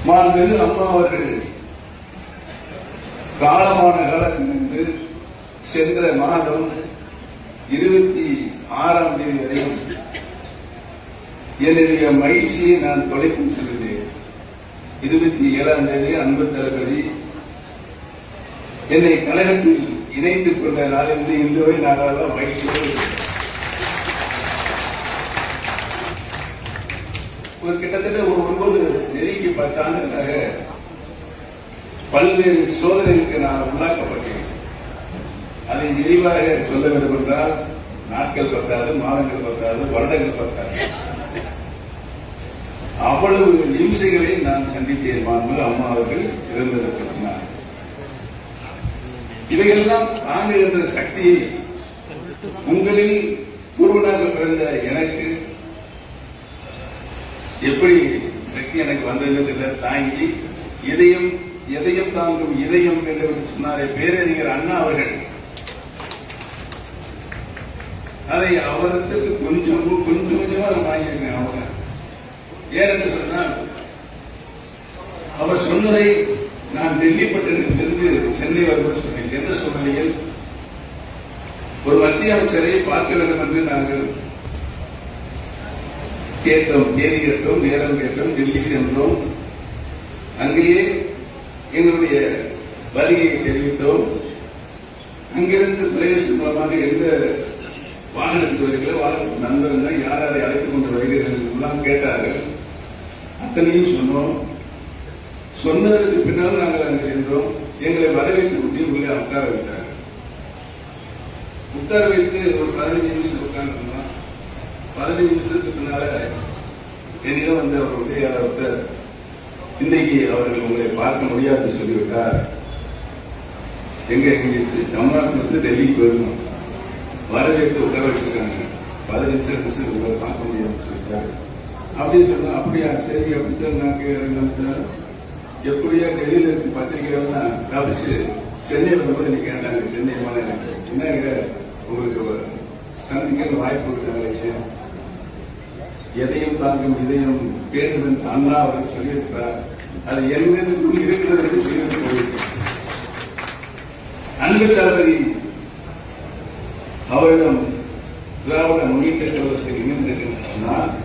மாண்புமிகு அம்மா அவர்கள் காலமான காலத்திலிருந்து சென்ற மாதம் 26ஆம் தேதி வரையும் என்னுடைய மகிழ்ச்சியை நான் தொலைக்கும் சொல்கிறேன். 27ஆம் தேதி அன்பு தளபதி என்னை கழகத்தில் இணைத்துக் கொண்ட நாள் என்று இன்று வரை நாங்கள் மகிழ்ச்சியோடு ஒரு கிட்டத்தட்ட ஒரு 9 நெருங்கி 10 ஆண்டுகளாக பல்வேறு சோதனைகளுக்கு நான் உள்ளாக்கப்பட்டேன். அதை விரிவாக சொல்ல வேண்டும் என்றால் நாட்கள் பத்தாது, மாதங்கள் பத்தாது, வருடங்கள் பத்தாது. அவ்வளவு நிமிஷங்களை நான் சந்தித்தேன். மாண்புமிகு அம்மா அவர்கள் இறந்ததற்கான இவையெல்லாம் தாங்குகின்ற சக்தியை உங்களில் ஒருவனாக பிறந்த எனக்கு எப்படி சக்தி எனக்கு வந்தது தாங்கி எதையும் தாங்கும் இதயம் என்று சொன்னாரே பேரறிஞர் அண்ணா அவர்கள், அதை அவருக்கு கொஞ்சம் கொஞ்சமா நான் வாங்கியிருக்கேன். அவங்க ஏனென்று சொன்னால் அவர் சொன்னதை நான் டெல்லி பட்டணத்திலிருந்து சென்னை வருவது சொன்னேன். எந்த சூழ்நிலையில் ஒரு மத்திய அமைச்சரை பார்க்க வேண்டும் என்று நாங்கள் கேட்டோம், தேதி கேட்டோம், நேரம் கேட்டோம், டெல்லி சென்றோம். அங்கேயே எங்களுடைய வருகையை தெரிவித்தோம். அங்கிருந்து தொலைபேசி மூலமாக எந்த வாகனத்துக்கு வருகிறீர்களோ வாகனத்துக்கு நண்பர்கள் யார் யாரை அழைத்துக் கொண்டு வருகிறீர்கள் எல்லாம் கேட்டார்கள். அத்தனையும் சொன்னோம். சொன்னதற்கு பின்னால் நாங்கள் அங்கு சென்றோம். எங்களை வரவேற்று உங்களை உட்கார வைத்தார்கள். உட்கார வைத்து ஒரு 15 நிமிஷம் உட்கார்ந்து 15 நிமிஷத்துக்கு பின்னால என்னிடம் வந்து அவர் உதவியாளர் இன்னைக்கு அவர்கள் உங்களை பார்க்க முடியாது சொல்லிவிட்டார். எங்க தமிழ்நாட்டிலிருந்து டெல்லிக்கு போயிருந்தோம். வரவேற்று உட்கார வச்சிருக்காங்க. 15 நிமிஷம் உங்களை பார்க்க முடியாதுன்னு சொல்லிட்டாரு. அப்படின்னு சொன்னா அப்படியா சரி அப்படின்னு நான் எப்படியா டெல்லியில இருக்கு பத்திரிகைகள்லாம் கவனிச்சு சென்னை வரும்போது நீ கேட்டாங்க. சென்னை மாநிலம் என்னங்க உங்களுக்கு சந்திக்க வாய்ப்பு கொடுத்தாங்க. எதையும் தாங்கும் இதயம் வேண்டும் என்று அண்ணா அவர்கள் சொல்லியிருக்கிறார். அது என்னென்னும் இருக்கிறது என்று சொல்லிட்டு போயிருக்கிறார். அன்பு தளபதி அவரிடம் திராவிட முன்னேற்ற கழகத்தில் இணைந்திருக்கிறார்.